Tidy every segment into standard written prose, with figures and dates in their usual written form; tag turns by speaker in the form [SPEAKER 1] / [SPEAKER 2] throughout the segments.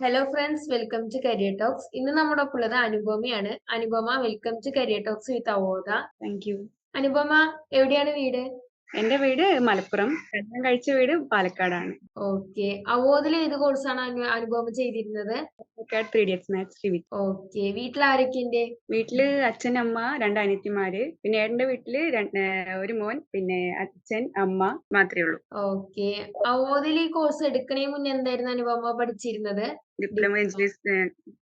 [SPEAKER 1] Hello friends, welcome to career talks. ഇന്ന് നമ്മുടെ ഒപ്പം ഉള്ളത് അനുപമയാണ്. Anupama, welcome to career talks with Avodha.
[SPEAKER 2] Thank you.
[SPEAKER 1] Anupama, എവിടെയാണ് വീട്?
[SPEAKER 2] എന്റെ വീട് മലപ്പുറം. കല്യാണം കഴിച്ച വീട് പാലക്കാടാണ്.
[SPEAKER 1] ഓക്കെ. അവോധിൽ ഏത് കോഴ്സാണ് അനുപമ ചെയ്തിരുന്നത്?
[SPEAKER 2] Autocad 3ds Max Revit.
[SPEAKER 1] Okay. വീട്ടിൽ ആരൊക്കെയുണ്ട്?
[SPEAKER 2] വീട്ടില് അച്ഛൻ, അമ്മ, 2 അനിയത്തിമാര്. പിന്നെ ഏട്ടന്റെ വീട്ടില് ഒരു മോൻ, പിന്നെ അച്ഛൻ, അമ്മ മാത്രമേ ഉള്ളൂ.
[SPEAKER 1] ഓക്കെ. അവോധിൽ ഈ കോഴ്സ് എടുക്കണേ മുന്നേ എന്തായിരുന്നു അനുപമ പഠിച്ചിരുന്നത്?
[SPEAKER 2] ഡിപ്ലോമ എഞ്ചിനീയർ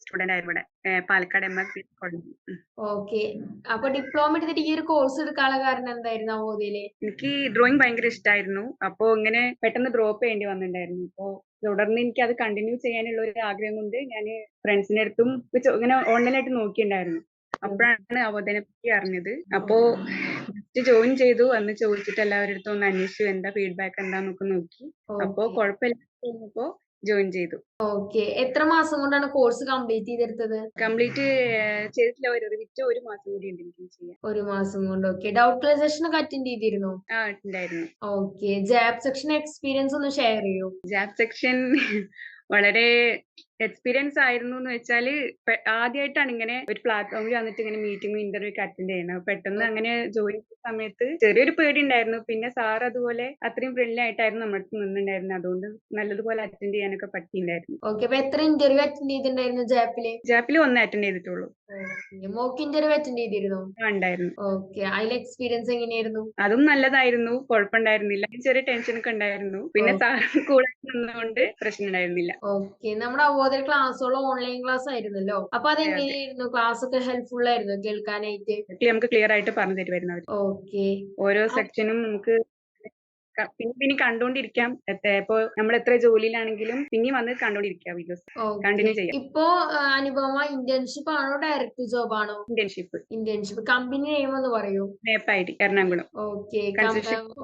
[SPEAKER 2] സ്റ്റുഡന്റ് ആയിരുന്നു ഇവിടെ പാലക്കാട് MF കോളേജ്.
[SPEAKER 1] ഓക്കെ. അപ്പൊ ഡിപ്ലോമ എടുത്തിട്ട് ഈ ഒരു കോഴ്സ് എടുക്കാനുള്ള കാരണം എന്തായിരുന്നു അവോധയില്?
[SPEAKER 2] എനിക്ക് ഡ്രോയിങ് ഭയങ്കര ഇഷ്ടമായിരുന്നു. അപ്പോ ഇങ്ങനെ പെട്ടെന്ന് ഡ്രോപ്പ് ചെയ്യേണ്ടി വന്നിട്ടുണ്ടായിരുന്നു. അപ്പോ തുടർന്ന് എനിക്ക് അത് കണ്ടിന്യൂ ചെയ്യാനുള്ള ഒരു ആഗ്രഹം കൊണ്ട് ഞാൻ ഫ്രണ്ട്സിന്റെ അടുത്തും ഇങ്ങനെ ഓൺലൈനായിട്ട് നോക്കിയിട്ടുണ്ടായിരുന്നു. അപ്പോഴാണ് അവോധനെ പറ്റി അറിഞ്ഞത്. അപ്പോ ജസ്റ്റ് ജോയിൻ ചെയ്തു. അന്ന് ചോദിച്ചിട്ട് എല്ലാവരുടെ അടുത്തും ഒന്ന് അന്വേഷിച്ചു എന്താ ഫീഡ്ബാക്ക് എന്താന്നൊക്കെ നോക്കി. അപ്പോ കുഴപ്പമില്ലാതെ കഴിഞ്ഞപ്പോ ജോയിൻ ചെയ്തു.
[SPEAKER 1] ഓക്കെ. എത്ര മാസം കൊണ്ടാണ് കോഴ്സ് കംപ്ലീറ്റ് ചെയ്തെടുത്തത്?
[SPEAKER 2] കംപ്ലീറ്റ് ചെയ്തിട്ടില്ല. റിവിറ്റ് 1 മാസം കൂടി ഉണ്ട് എനിക്ക് ചെയ്യാൻ.
[SPEAKER 1] 1 മാസം കൊണ്ട്. ഓക്കെ. ഡൗട്ട് ക്ലിയർ സെഷൻ ഒക്കെ അറ്റൻഡ് ചെയ്തിരുന്നോ?
[SPEAKER 2] ഉണ്ടായിരുന്നു.
[SPEAKER 1] ഓക്കെ. ജാബ് സെക്ഷൻ എക്സ്പീരിയൻസ് ഒന്ന് ഷെയർ ചെയ്യൂ.
[SPEAKER 2] ജാബ് സെക്ഷൻ വളരെ എക്സ്പീരിയൻസ് ആയിരുന്നു എന്ന് വെച്ചാല് ആദ്യമായിട്ടാണ് ഇങ്ങനെ ഒരു പ്ലാറ്റ്ഫോമിൽ വന്നിട്ട് ഇങ്ങനെ മീറ്റിംഗും ഇന്റർവ്യൂ ഒക്കെ അറ്റൻഡ് ചെയ്യുന്നത്. പെട്ടെന്ന് അങ്ങനെ ജോയിൻ ചെയ്ത സമയത്ത് ചെറിയൊരു പേടി ഉണ്ടായിരുന്നു. പിന്നെ സാർ അതുപോലെ അത്രയും ഫ്രണ്ട്ലി ആയിട്ടായിരുന്നു നമ്മുടെ അടുത്ത് നിന്നിട്ടുണ്ടായിരുന്നത്. അതുകൊണ്ട് നല്ലതുപോലെ അറ്റൻഡ് ചെയ്യാനൊക്കെ പറ്റിയിട്ടുണ്ടായിരുന്നു.
[SPEAKER 1] ഓക്കെ. അപ്പൊ എത്ര ഇന്റർവ്യൂ അറ്റൻഡ് ചെയ്തിട്ടുണ്ടായിരുന്നു ജാപ്പില്?
[SPEAKER 2] ജാപ്പിൽ 1 അറ്റൻഡ് ചെയ്തിട്ടുള്ളൂ.
[SPEAKER 1] മോക്ക് ഇന്റർവ്യൂ അറ്റൻഡ് ചെയ്തിരുന്നോ?
[SPEAKER 2] ഉണ്ടായിരുന്നു.
[SPEAKER 1] ഓക്കെ. അതിലെ എക്സ്പീരിയൻസ് എങ്ങനെയായിരുന്നു?
[SPEAKER 2] അതും നല്ലതായിരുന്നു. കുഴപ്പമുണ്ടായിരുന്നില്ല. ചെറിയ ടെൻഷൻ ഒക്കെ ഉണ്ടായിരുന്നു. പിന്നെ സാർ കൂടെ നിന്നതുകൊണ്ട് പ്രശ്നം ഉണ്ടായിരുന്നില്ല.
[SPEAKER 1] ഓക്കെ. നമ്മുടെ അവോധ ക്ലാസ്സുകൾ ഓൺലൈൻ ക്ലാസ് ആയിരുന്നല്ലോ. അപ്പൊ അതെങ്ങനെയായിരുന്നു? ക്ലാസ് ഒക്കെ ഹെൽപ്ഫുൾ ആയിരുന്നു കേൾക്കാനായിട്ട്?
[SPEAKER 2] നമുക്ക് ക്ലിയർ ആയിട്ട് പറഞ്ഞു തരുമായിരുന്നു അവർ.
[SPEAKER 1] ഓക്കെ.
[SPEAKER 2] ഓരോ സെക്ഷനും നമുക്ക് പിന്നെ കണ്ടോണ്ടിരിക്കാം. ഇപ്പൊ നമ്മൾ എത്ര ജോലിയിലാണെങ്കിലും പിന്നെയും വന്ന് കണ്ടോണ്ടിരിക്കാം വീഡിയോസ്. കണ്ടിന്യൂ ചെയ്യാം.
[SPEAKER 1] ഇപ്പോ അനുപമ ഇന്റേൺഷിപ്പ് ആണോ ഡയറക്റ്റ് ജോബ് ആണോ? ഇന്റേൺഷിപ്പ്. കമ്പനി നെയിം ഒന്ന് പറയൂ.
[SPEAKER 2] മേപ്പായിട്ട് എറണാകുളം.
[SPEAKER 1] ഓക്കെ.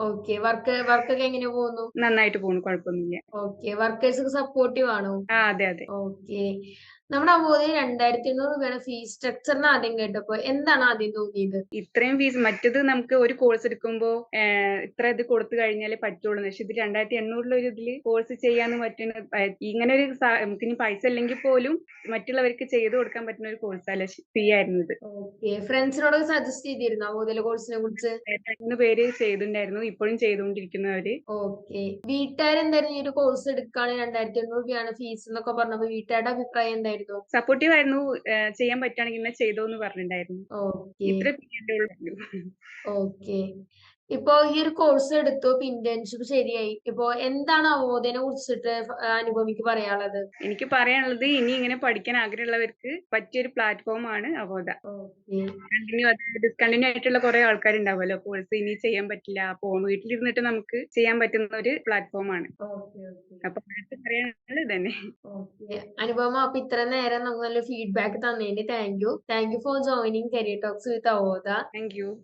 [SPEAKER 1] ഓക്കെ. വർക്കൊക്കെ എങ്ങനെ പോകുന്നു?
[SPEAKER 2] നന്നായിട്ട് പോകുന്നു. കുഴപ്പമൊന്നുമില്ല.
[SPEAKER 1] ഓക്കെ. വർക്കേഴ്സ് സപ്പോർട്ടീവ് ആണോ?
[SPEAKER 2] അതെ അതെ.
[SPEAKER 1] ഓക്കെ. നമ്മുടെ അവോധയിൽ 2500 രൂപയാണ് ഫീസ് സ്ട്രക്ചർ എന്ന് ആദ്യം കേട്ടപ്പോ എന്താണ് ആദ്യം തോന്നിയത്?
[SPEAKER 2] ഇത്രയും ഫീസ് മറ്റത് നമുക്ക് ഒരു കോഴ്സ് എടുക്കുമ്പോ ഇത്ര ഇത് കൊടുത്തു കഴിഞ്ഞാലേ പറ്റുള്ളൂ. പക്ഷെ ഇത് 2800 ഒരു ഇതില് കോഴ്സ് ചെയ്യാന്ന് പറ്റുന്ന ഇങ്ങനെ ഒരു നമുക്ക് ഇനി പൈസ ഇല്ലെങ്കിൽ പോലും മറ്റുള്ളവർക്ക് ചെയ്തു കൊടുക്കാൻ പറ്റുന്ന ഒരു കോഴ്സല്ല. ഫീ ആയിരുന്നു ഇത്.
[SPEAKER 1] ഓക്കെ. ഫ്രണ്ട്സിനോട് സജസ്റ്റ് ചെയ്തിരുന്നു അവോധയിലെ കോഴ്സിനെ കുറിച്ച്?
[SPEAKER 2] 2 പേര് ചെയ്തിട്ടുണ്ടായിരുന്നു. ഇപ്പോഴും ചെയ്തുകൊണ്ടിരിക്കുന്നവര്.
[SPEAKER 1] ഓക്കെ. വീട്ടുകാരെന്തായിരുന്നു ഈ ഒരു കോഴ്സ് എടുക്കുകയാണ് 2800 രൂപയാണ് ഫീസ് എന്നൊക്കെ പറഞ്ഞപ്പോ വീട്ടുകാരുടെ അഭിപ്രായം എന്തായിരുന്നു?
[SPEAKER 2] സപ്പോർട്ടീവ് ആയിരുന്നു. ചെയ്യാൻ പറ്റുകയാണെങ്കിൽ ഇന്നെ ചെയ്തോന്ന് പറഞ്ഞിട്ടുണ്ടായിരുന്നു.
[SPEAKER 1] ഓക്കെ.
[SPEAKER 2] ഇത്ര ഫീ ഉള്ളൂ.
[SPEAKER 1] ഓക്കെ. ഇപ്പൊ ഈ ഒരു കോഴ്സ് എടുത്തു, ഇപ്പൊ ഇന്റേൺഷിപ്പ് ശരിയായി. ഇപ്പൊ എന്താണ് അവോധനെ കുറിച്ചിട്ട് അനുപമയ്ക്ക് പറയാനുള്ളത്?
[SPEAKER 2] എനിക്ക് പറയാനുള്ളത് ഇനി ഇങ്ങനെ പഠിക്കാൻ ആഗ്രഹമുള്ളവർക്ക് പറ്റിയൊരു പ്ലാറ്റ്ഫോം ആണ് അവോധ. ഡിസ്കണ്ടിന്യൂ ആയിട്ടുള്ള കുറെ ആൾക്കാരുണ്ടാവുമല്ലോ കോഴ്സ് ഇനി ചെയ്യാൻ പറ്റില്ല. അപ്പൊ വീട്ടിലിരുന്നിട്ട് നമുക്ക് ചെയ്യാൻ പറ്റുന്ന ഒരു പ്ലാറ്റ്ഫോം ആണ്. അപ്പൊ പറയാനുള്ളത് തന്നെ.
[SPEAKER 1] അനുപമ, അപ്പൊ ഇത്ര നേരം നമുക്ക് നല്ല ഫീഡ്ബാക്ക് തന്നതിന് thank you. Thank you for joining career talks with Avodha.
[SPEAKER 2] Thank U.